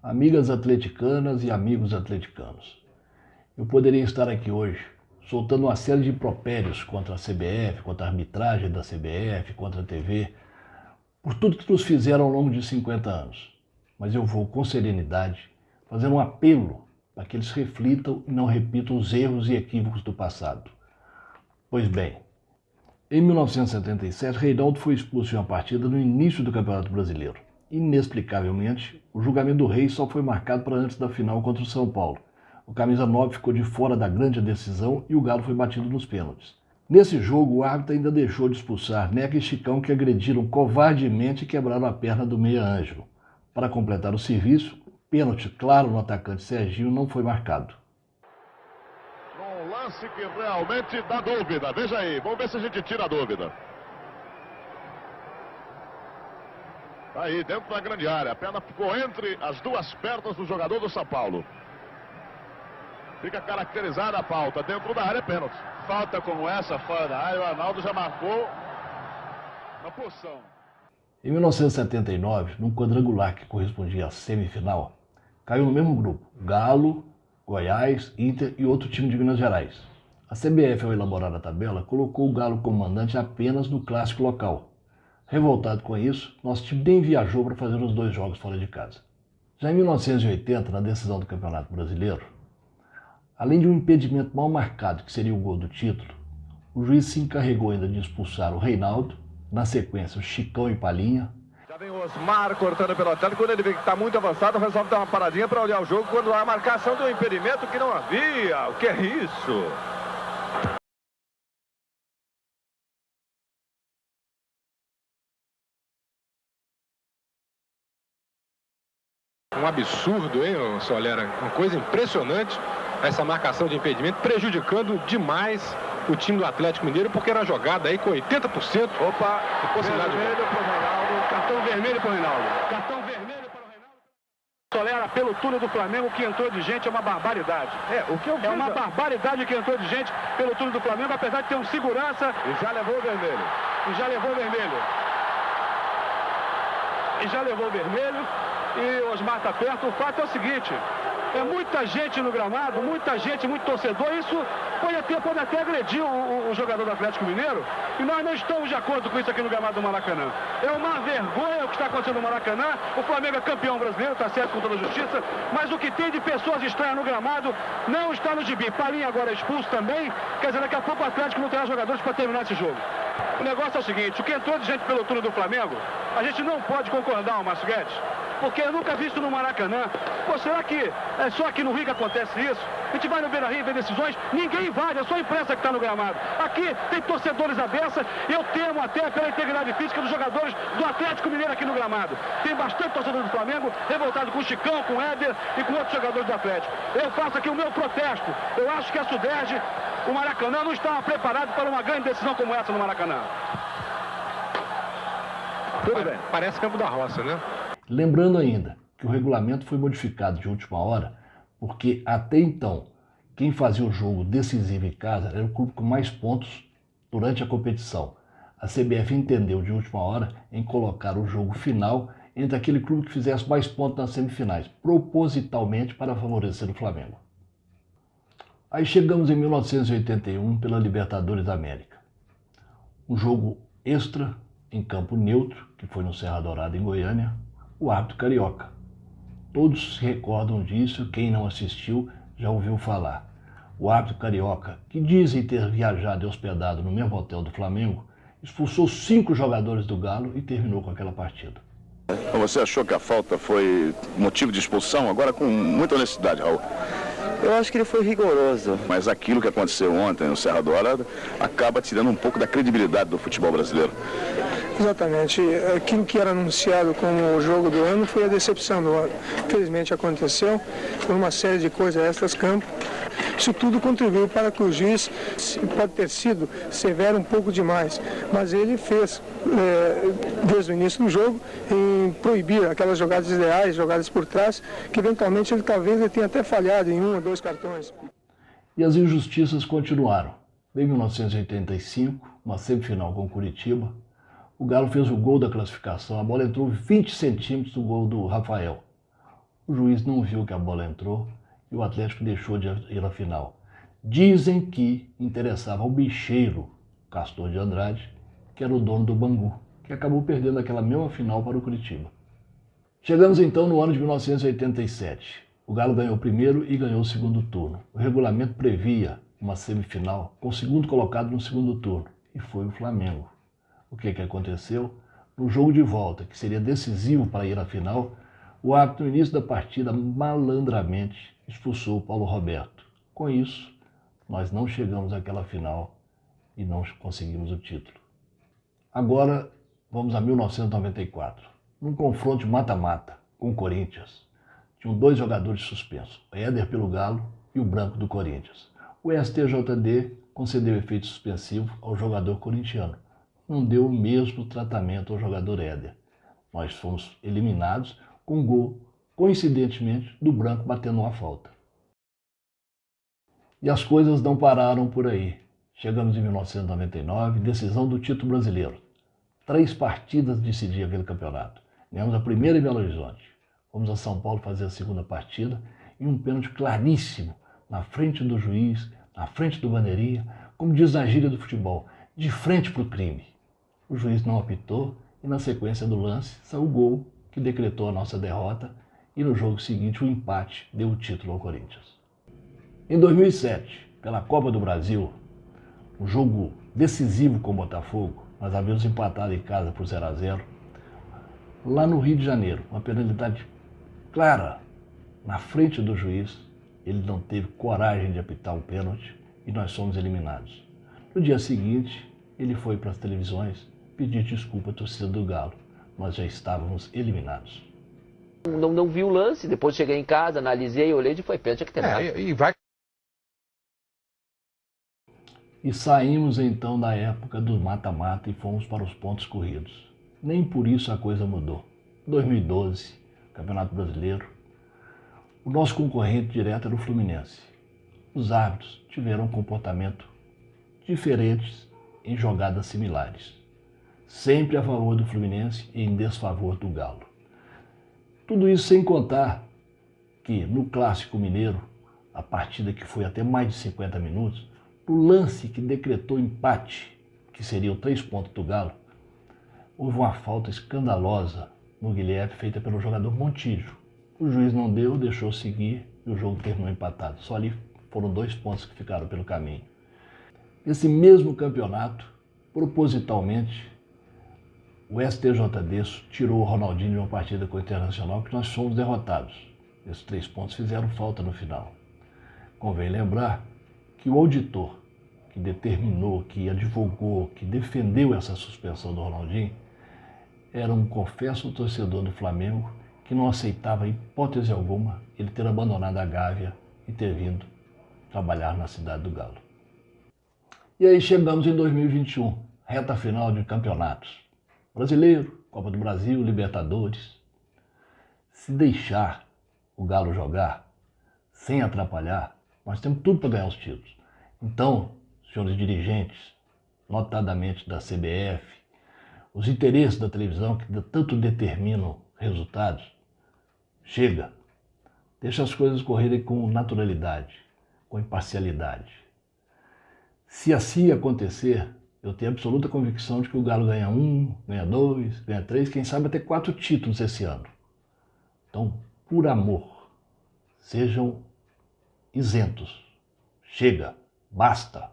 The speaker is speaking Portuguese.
Amigas atleticanas e amigos atleticanos, eu poderia estar aqui hoje soltando uma série de impropérios contra a CBF, contra a arbitragem da CBF, contra a TV, por tudo que nos fizeram ao longo de 50 anos. Mas eu vou, com serenidade, fazer um apelo para que eles reflitam e não repitam os erros e equívocos do passado. Pois bem, em 1977, Reinaldo foi expulso em uma partida no início do Campeonato Brasileiro. Inexplicavelmente, o julgamento do Rei só foi marcado para antes da final contra o São Paulo. O camisa 9 ficou de fora da grande decisão e o Galo foi batido nos pênaltis. Nesse jogo, o árbitro ainda deixou de expulsar Neca e Chicão, que agrediram covardemente e quebraram a perna do meia Ângelo. Para completar o serviço, pênalti claro no atacante Serginho não foi marcado. Um lance que realmente dá dúvida. Veja aí, vamos ver se a gente tira a dúvida. Tá aí, dentro da grande área. A perna ficou entre as duas pernas do jogador do São Paulo. Fica caracterizada a falta. Dentro da área é pênalti. Falta como essa fora da área, o Arnaldo já marcou na posição. Em 1979, num quadrangular que correspondia à semifinal, caiu no mesmo grupo Galo, Goiás, Inter e outro time de Minas Gerais. A CBF, ao elaborar a tabela, colocou o Galo como mandante apenas no clássico local. Revoltado com isso, nosso time nem viajou para fazer os 2 jogos fora de casa. Já em 1980, na decisão do Campeonato Brasileiro, além de um impedimento mal marcado, que seria o gol do título, o juiz se encarregou ainda de expulsar o Reinaldo, na sequência o Chicão e Palinha. Já vem o Osmar cortando pelo Atlético, quando ele vê que está muito avançado, resolve dar uma paradinha para olhar o jogo, quando há a marcação do impedimento que não havia. O que é isso? Um absurdo, hein, Solera? Uma coisa impressionante, essa marcação de impedimento, prejudicando demais o time do Atlético Mineiro, porque era jogada aí com 80% Opa, de possibilidade vermelho para o Reinaldo, cartão vermelho para o Reinaldo. Cartão vermelho para o Reinaldo. Solera, pelo túnel do Flamengo, o que entrou de gente é uma barbaridade. É uma barbaridade que entrou de gente pelo túnel do Flamengo, apesar de ter um segurança. E já levou o vermelho. E já levou o vermelho. E já levou o vermelho. E o Osmar está perto. O fato é o seguinte: é muita gente no gramado, muita gente, muito torcedor. Isso pode até agredir o jogador do Atlético Mineiro. E nós não estamos de acordo com isso aqui no gramado do Maracanã. É uma vergonha o que está acontecendo no Maracanã. O Flamengo é campeão brasileiro, está certo, com toda a justiça. Mas o que tem de pessoas estranhas no gramado não está no gibi. Palinha agora é expulso também. Quer dizer, daqui a pouco o Atlético não terá jogadores para terminar esse jogo. O negócio é o seguinte: o que entrou de gente pelo túnel do Flamengo, a gente não pode concordar, Márcio Guedes, porque eu nunca vi isso no Maracanã. Pô, será que é só aqui no Rio que acontece isso? A gente vai no Beira-Rio e vê decisões, ninguém invade, é só a imprensa que está no gramado. Aqui tem torcedores à beça, eu temo até pela integridade física dos jogadores do Atlético Mineiro aqui no gramado. Tem bastante torcedor do Flamengo revoltado com o Chicão, com o Éder e com outros jogadores do Atlético. Eu faço aqui o meu protesto. Eu acho que a Suderj, o Maracanã, não estava preparado para uma grande decisão como essa no Maracanã. Tudo bem. Parece Campo da Roça, né? Lembrando ainda que o regulamento foi modificado de última hora, porque até então quem fazia o jogo decisivo em casa era o clube com mais pontos durante a competição. A CBF entendeu de última hora em colocar o jogo final entre aquele clube que fizesse mais pontos nas semifinais, propositalmente para favorecer o Flamengo. Aí chegamos em 1981 pela Libertadores da América. Um jogo extra em campo neutro, que foi no Serra Dourada em Goiânia, o árbitro carioca. Todos se recordam disso, quem não assistiu já ouviu falar. O árbitro carioca, que dizem ter viajado e hospedado no mesmo hotel do Flamengo, expulsou 5 jogadores do Galo e terminou com aquela partida. Você achou que a falta foi motivo de expulsão? Agora com muita honestidade, Raul. Eu acho que ele foi rigoroso. Mas aquilo que aconteceu ontem no Serra Dourada acaba tirando um pouco da credibilidade do futebol brasileiro. Exatamente. Aquilo que era anunciado como o jogo do ano foi a decepção do ano. Infelizmente aconteceu por uma série de coisas extras-campo. Isso tudo contribuiu para que o juiz, pode ter sido severo um pouco demais, mas ele fez, desde o início do jogo, em proibir aquelas jogadas ideais, jogadas por trás, que eventualmente ele tenha até falhado em 1 ou 2 cartões. E as injustiças continuaram. Em 1985, uma semifinal com Curitiba, o Galo fez o gol da classificação, a bola entrou 20 centímetros do gol do Rafael. O juiz não viu que a bola entrou e o Atlético deixou de ir à final. Dizem que interessava ao bicheiro Castor de Andrade, que era o dono do Bangu, que acabou perdendo aquela mesma final para o Curitiba. Chegamos então no ano de 1987. O Galo ganhou o primeiro e ganhou o segundo turno. O regulamento previa uma semifinal com o segundo colocado no segundo turno, e foi o Flamengo. O que aconteceu? No jogo de volta, que seria decisivo para ir à final, o árbitro, no início da partida, malandramente expulsou o Paulo Roberto. Com isso, nós não chegamos àquela final e não conseguimos o título. Agora, vamos a 1994. Num confronto mata-mata com o Corinthians, tinham 2 jogadores suspensos, o Éder pelo Galo e o Branco do Corinthians. O STJD concedeu efeito suspensivo ao jogador corintiano. Não deu o mesmo tratamento ao jogador Éder. Nós fomos eliminados com um gol, coincidentemente, do Branco batendo uma falta. E as coisas não pararam por aí. Chegamos em 1999, decisão do título brasileiro. 3 partidas decidiam aquele campeonato. Ganhamos a primeira em Belo Horizonte. Fomos a São Paulo fazer a segunda partida e um pênalti claríssimo, na frente do juiz, na frente do bandeirinha, como diz a gíria do futebol, de frente para o crime. O juiz não apitou e na sequência do lance saiu o gol que decretou a nossa derrota e no jogo seguinte o empate deu o título ao Corinthians. Em 2007, pela Copa do Brasil, um jogo decisivo com o Botafogo, nós havíamos empatado em casa por 0-0, lá no Rio de Janeiro, uma penalidade clara na frente do juiz, ele não teve coragem de apitar o pênalti e nós fomos eliminados. No dia seguinte, ele foi para as televisões pedir desculpa à torcida do Galo. Nós já estávamos eliminados. Não vi o lance, depois cheguei em casa, analisei, olhei e foi pênalti que tem nada. E saímos então da época do mata-mata e fomos para os pontos corridos. Nem por isso a coisa mudou. 2012, Campeonato Brasileiro, o nosso concorrente direto era o Fluminense. Os árbitros tiveram um comportamento diferentes em jogadas similares. Sempre a favor do Fluminense e em desfavor do Galo. Tudo isso sem contar que no Clássico Mineiro, a partida que foi até mais de 50 minutos, no lance que decretou empate, que seriam 3 pontos do Galo, houve uma falta escandalosa no Guilherme feita pelo jogador Montijo. O juiz não deu, deixou seguir e o jogo terminou empatado. Só ali foram 2 pontos que ficaram pelo caminho. Esse mesmo campeonato, propositalmente, o STJD tirou o Ronaldinho de uma partida com o Internacional que nós fomos derrotados. Esses 3 pontos fizeram falta no final. Convém lembrar que o auditor que determinou, que advogou, que defendeu essa suspensão do Ronaldinho, era um confesso torcedor do Flamengo que não aceitava, em hipótese alguma, ele ter abandonado a Gávea e ter vindo trabalhar na cidade do Galo. E aí chegamos em 2021, reta final de campeonatos. Brasileiro, Copa do Brasil, Libertadores. Se deixar o Galo jogar, sem atrapalhar, nós temos tudo para ganhar os títulos. Então, senhores dirigentes, notadamente da CBF, os interesses da televisão que tanto determinam resultados, chega. Deixa as coisas correrem com naturalidade, com imparcialidade. Se assim acontecer, eu tenho absoluta convicção de que o Galo ganha 1, ganha 2, ganha 3, quem sabe até 4 títulos esse ano. Então, por amor, sejam isentos. Chega, basta.